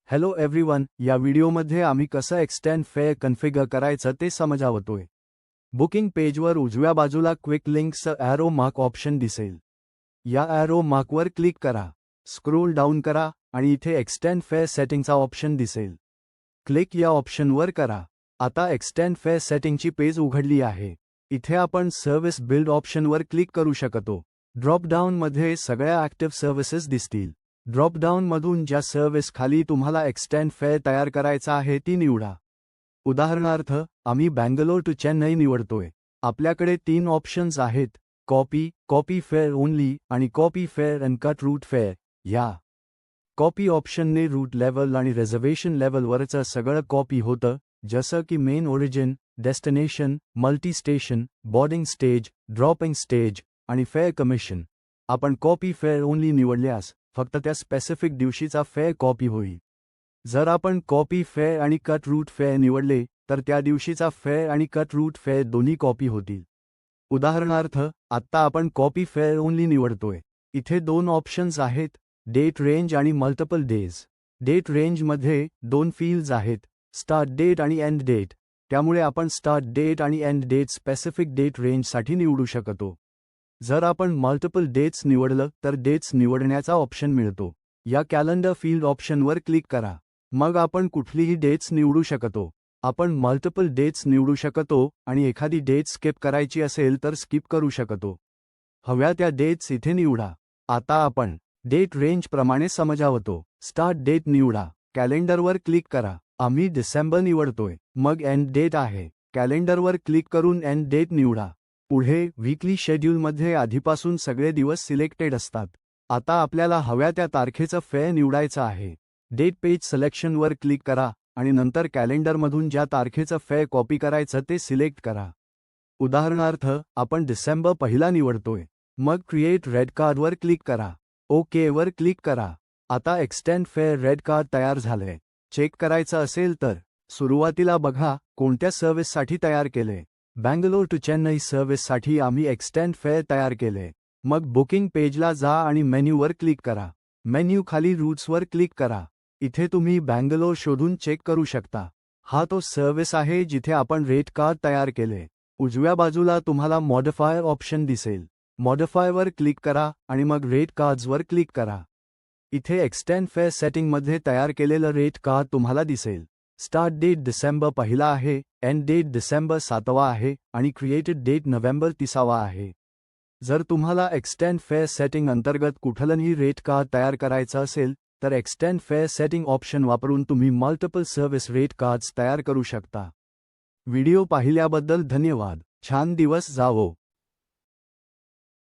Hello everyone, या व्हिडिओमध्ये आम्ही कसं एक्सटेंड फेअर कन्फिगर करायचं ते समजावतोय. बुकिंग पेजवर उजव्या बाजूला क्विक लिंक्सचं ॲरो मार्क ऑप्शन दिसेल. या ॲरो मार्कवर क्लिक करा, स्क्रोल डाऊन करा आणि इथे एक्सटेंड फेअर सेटिंगचा ऑप्शन दिसेल. क्लिक या ऑप्शनवर करा. आता एक्सटेंड फेअर सेटिंगची पेज उघडली आहे. इथे आपण सर्व्हिस बिल्ड ऑप्शनवर क्लिक करू शकतो. ड्रॉपडाऊनमध्ये सगळ्या ॲक्टिव्ह सर्व्हिसेस दिसतील. ड्रॉपडाऊनमधून ज्या सर्व्हिस खाली तुम्हाला एक्सटेंड फेअर तयार करायचा आहे ती निवडा. उदाहरणार्थ, आम्ही बँगलोर टू चेन्नई निवडतोय. आपल्याकडे 3 ऑप्शन्स आहेत: कॉपी फेअर ओनली आणि copy fare and cut route fare. या कॉपी ऑप्शनने रूट लेवल आणि रिझर्वेशन लेवलवरचं सगळं कॉपी होतं, जसं की main origin, destination, multi station, boarding stage, dropping stage आणि फेअर कमिशन. आपण कॉपी फेअर ओनली निवडल्यास फक्त त्या स्पेसिफिक दिवशीचा फेअर कॉपी होईल. जर आपण कॉपी फेअर आणि कट रूट फेअर निवडले तर त्या दिवशीचा फेअर आणि कट रूट फेअर दोन्ही कॉपी होतील. उदाहरणार्थ, आत्ता आपण कॉपी फेअर ओनली निवडतोय. इथे 2 ऑप्शन्स आहेत: डेट रेंज आणि मल्टिपल डेज. डेट रेंजमध्ये 2 फील्ड्स आहेत: स्टार्ट डेट आणि एंड डेट. त्यामुळे आपण स्टार्ट डेट आणि एंड डेट स्पेसिफिक डेट रेंजसाठी निवडू शकतो. जर आपण मल्टिपल डेट्स निवडलं तर डेट्स निवडण्याचा ऑप्शन मिळतो. या कॅलेंडर फील्ड ऑप्शनवर क्लिक करा. मग आपण कुठलीही डेट्स निवडू शकतो. आपण मल्टिपल डेट्स निवडू शकतो आणि एखादी डेट स्किप करायची असेल तर स्किप करू शकतो. हव्या त्या डेट्स इथे निवडा. आता आपण डेट रेंज प्रमाणे समजावतो. स्टार्ट डेट निवडा, कॅलेंडरवर क्लिक करा. आम्ही डिसेंबर निवडतोय. मग एंड डेट आहे. कॅलेंडरवर क्लिक करून एंड डेट निवडा. पुढे वीकली शेड्यूलमध्ये आधीपासून सगळे दिवस सिलेक्टेड असतात. आता आपल्याला हव्या त्या तारखेचं फेअर निवडायचं आहे. डेट पेज सिलेक्शनवर क्लिक करा आणि नंतर कॅलेंडरमधून ज्या तारखेचं फेअर कॉपी करायचं ते सिलेक्ट करा. उदाहरणार्थ, आपण डिसेंबर 1 निवडतोय. मग क्रिएट रेड कार्डवर क्लिक करा. ओकेवर क्लिक करा. आता एक्सटेंड फेअर रेड कार्ड तयार झालंय. चेक करायचं असेल तर सुरुवातीला बघा कोणत्या सर्व्हिससाठी तयार केले. बँगलोर टू चेन्नई सर्व्हिससाठी आम्ही एक्सटेंड फेअर तयार केले. मग बुकिंग पेजला जा आणि मेन्यूवर क्लिक करा. मेन्यू खाली रूट्सवर क्लिक करा. इथे तुम्ही बँगलोर शोधून चेक करू शकता. हा तो सर्व्हिस आहे जिथे आपण रेट कार्ड तयार केले. उजव्या बाजूला तुम्हाला मॉडिफायर ऑप्शन दिसेल. मॉडिफायरवर क्लिक करा आणि मग रेट कार्ड्सवर क्लिक करा. इथे एक्सटेंड फेअर सेटिंगमध्ये तयार केलेलं रेट कार्ड तुम्हाला दिसेल. स्टार्ट डेट डिसेंबर 1 आहे, एंड डेट डिसेंबर 7 आहे आणि क्रिएटेड डेट नोव्हेंबर 30 आहे. जर तुम्हाला एक्सटेंड फेअर सेटिंग अंतर्गत कुठलंही रेट कार्ड तयार करायचं असेल तर एक्सटेंड फेअर सेटिंग ऑप्शन वापरून तुम्ही मल्टिपल सर्व्हिस रेट कार्ड्स तयार करू शकता. व्हिडिओ पाहिल्याबद्दल धन्यवाद. छान दिवस जावो.